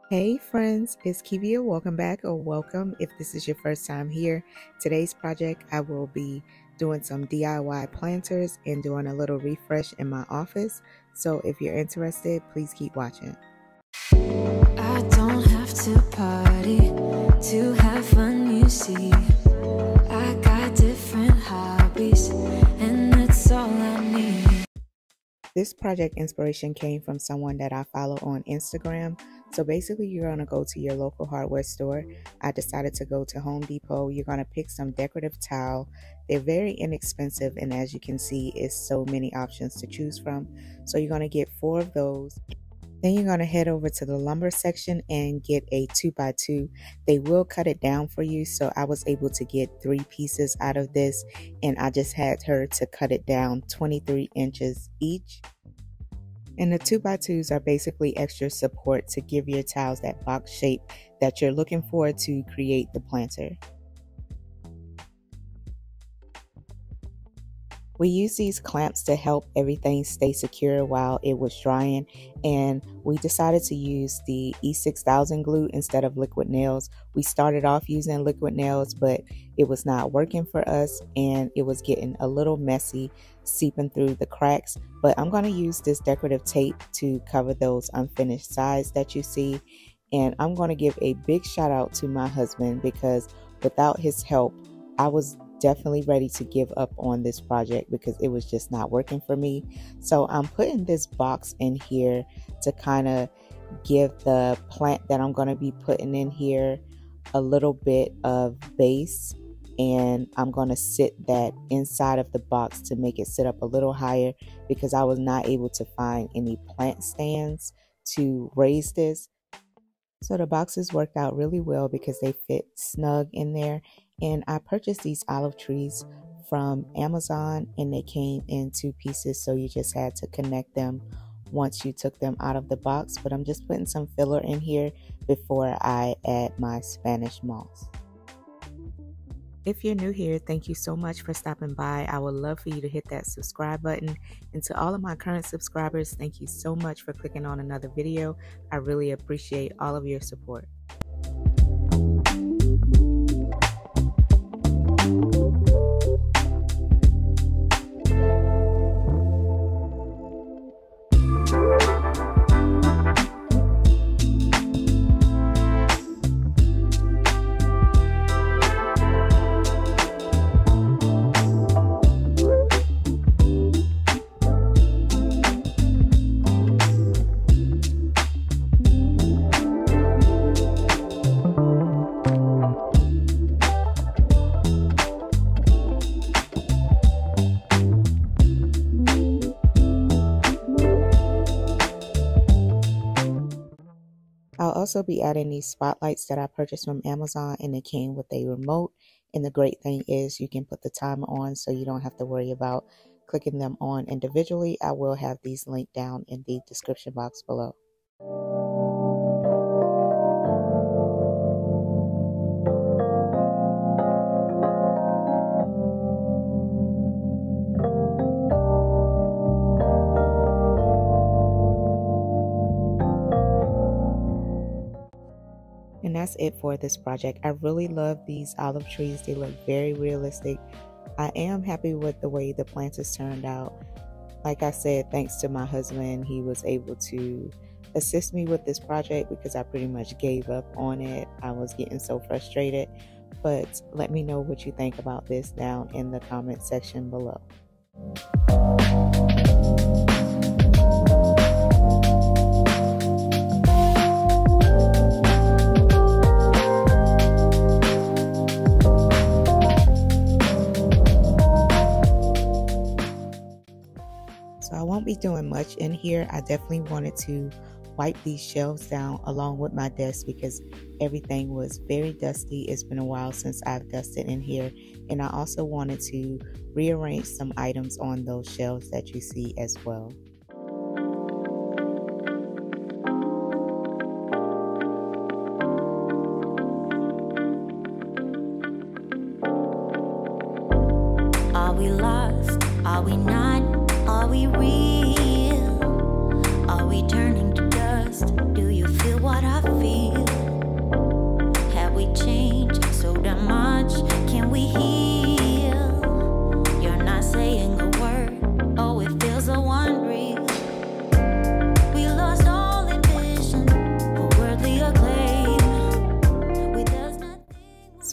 Hey friends, it's Kivia. Welcome back or welcome if this is your first time here. Today's project, I will be doing some DIY planters and doing a little refresh in my office. So if you're interested, please keep watching. I don't have to party to have fun, you see. I got different hobbies and that's all I need. This project inspiration came from someone that I follow on Instagram. So basically you're going to go to your local hardware store. I decided to go to Home Depot. You're going to pick some decorative tile. They're very inexpensive, and as you can see, it's so many options to choose from. So you're going to get 4 of those. Then you're going to head over to the lumber section and get a 2x2. They will cut it down for you, so I was able to get 3 pieces out of this, and I just had her to cut it down 23 inches each. And the 2x2s are basically extra support to give your tiles that box shape that you're looking for to create the planter. We use these clamps to help everything stay secure while it was drying, and we decided to use the E6000 glue instead of liquid nails. We started off using liquid nails, but it was not working for us and it was getting a little messy, seeping through the cracks. But I'm going to use this decorative tape to cover those unfinished sides that you see. And I'm going to give a big shout out to my husband, because without his help, I was definitely ready to give up on this project because it was just not working for me. So I'm putting this box in here to kind of give the plant that I'm going to be putting in here a little bit of base, and I'm going to sit that inside of the box to make it sit up a little higher because I was not able to find any plant stands to raise this. So the boxes worked out really well because they fit snug in there. And I purchased these olive trees from Amazon, and they came in 2 pieces, so you just had to connect them once you took them out of the box. But I'm just putting some filler in here before I add my Spanish moss. If you're new here, thank you so much for stopping by. I would love for you to hit that subscribe button. And to all of my current subscribers, thank you so much for clicking on another video. I really appreciate all of your support. I'll also be adding these spotlights that I purchased from Amazon, and it came with a remote. And the great thing is you can put the timer on, so you don't have to worry about clicking them on individually. I will have these linked down in the description box below. And that's it for this project. I really love these olive trees. They look very realistic. I am happy with the way the planters turned out. Like I said, thanks to my husband, he was able to assist me with this project because I pretty much gave up on it. I was getting so frustrated. But let me know what you think about this down in the comment section below. So I won't be doing much in here. I definitely wanted to wipe these shelves down along with my desk because everything was very dusty. It's been a while since I've dusted in here. And I also wanted to rearrange some items on those shelves that you see as well. Are we lost? Are we not? Are we real? Are we turning to dust? Do you feel what I feel?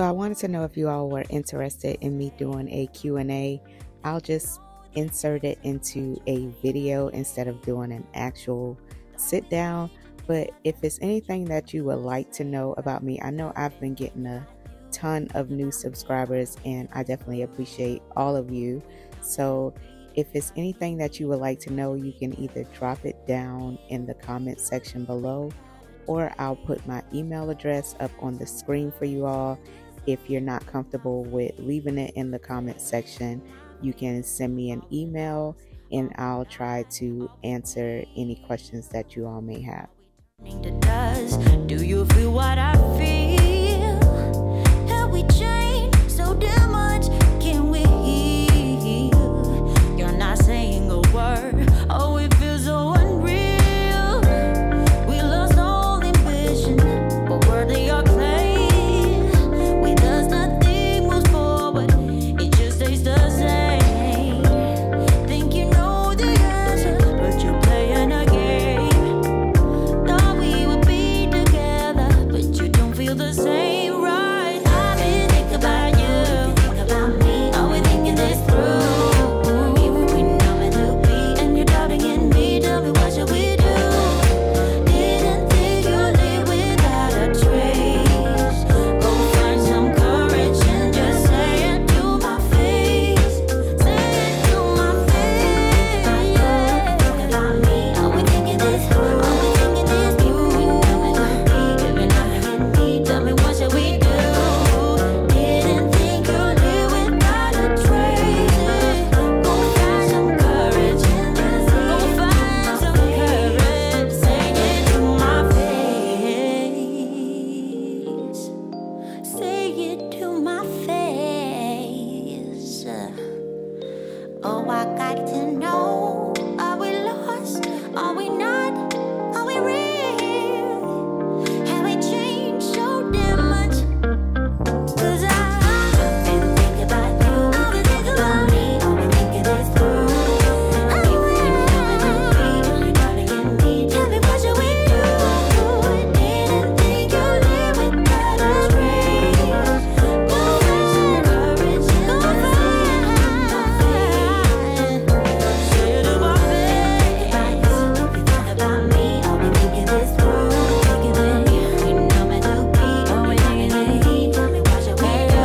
So I wanted to know if you all were interested in me doing a Q&A. I'll just insert it into a video instead of doing an actual sit down. But if it's anything that you would like to know about me, I know I've been getting a ton of new subscribers and I definitely appreciate all of you. So if it's anything that you would like to know, you can either drop it down in the comment section below, or I'll put my email address up on the screen for you all. If you're not comfortable with leaving it in the comment section, you can send me an email and I'll try to answer any questions that you all may have. Do you feel what I feel? Have we changed so damn much? Can we heal? You're not saying a word. Oh, it feels so unreal. We lost all ambition, but worthy our claim. With us, nothing moves forward. It just stays the same. Think you know the answer, but you're playing a game. Feel the same, right? I've been thinking about you, think about me. Are we thinking this through? Even we know it to be, and you're doubting in me. Tell me what should we do? Didn't think you'd live without a trace. Go find some courage and just say it to my face. Say it to my face. Think about me. Are we thinking this through? Are we thinking this through? We know it to be, giving up. Tell me what should we do? Didn't think you'd live without a trace. Go find some courage and just go find some courage. Say it to my face. Say it to my face. Oh, I got to know. Are we lost? Are we not? Are we real? Have we changed so damn much? 'Cause I've been thinking about you. I've been thinking about me. I've been thinking this through. If we know it to be, you're doubting in me. Tell me what should we do? Didn't think you'd live without a trace. Go find courage and go find. Say it to my face. If you think about me, I'll be thinking this through. Thinking that we know it to be. Oh, we thinking that he. Tell me what should we do?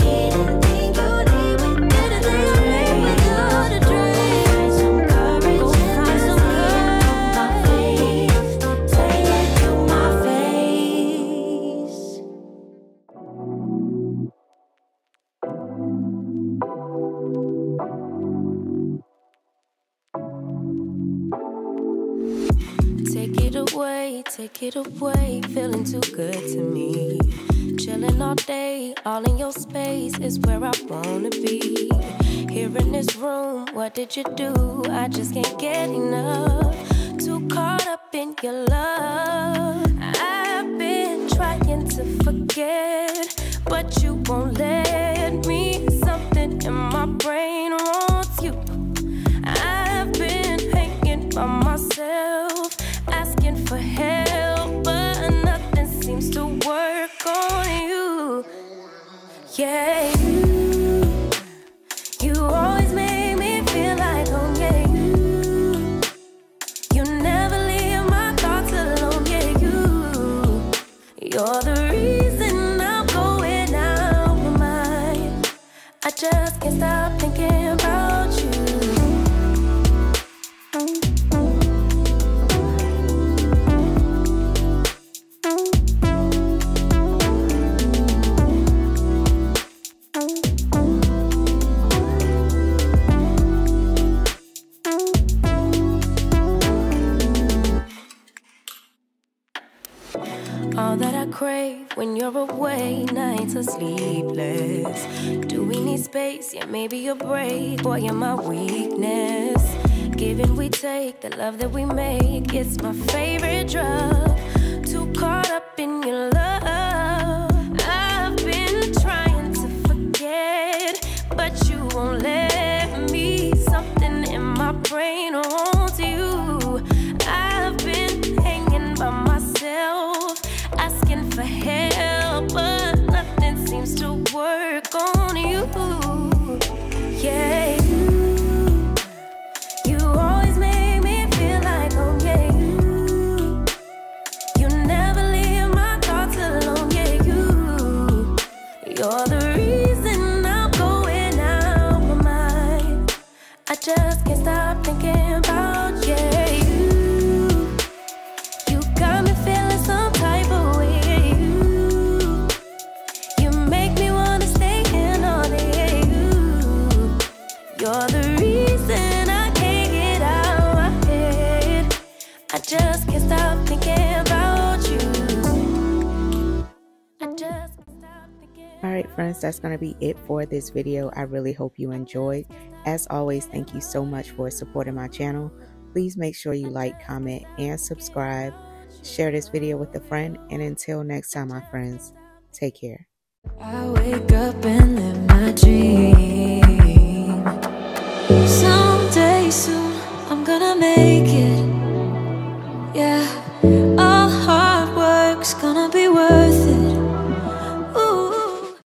Didn't think you'd live without a trace. Some courage and find some courage. Say it to my face. Take it away, feeling too good to me. Chilling all day, all in your space is where I wanna be. Here in this room, what did you do? I just can't get enough. Too caught up in your love. I've been trying to forget, but you won't let me. Something in my brain wants you. I've been hanging by myself, asking for help, but nothing seems to work on you. Yeah, you always make me feel like home. Yeah, you never leave my thoughts alone. Yeah, you're the reason I'm going out my mind. I just can't stop thinking about you. All that I crave when you're away, nights are sleepless. Do we need space? Yeah, maybe a break. Boy, you're my weakness. Give and we take, the love that we make, it's my favorite drug. Too caught up in your love. I've been trying to forget, but you won't let me. Something in my brain wants you. I've been hanging by myself, asking for help, but nothing Alright friends, that's going to be it for this video. I really hope you enjoyed. As always, thank you so much for supporting my channel. Please make sure you like, comment, and subscribe. Share this video with a friend, and until next time, my friends, take care. I wake up and live my dream. Someday soon I'm gonna make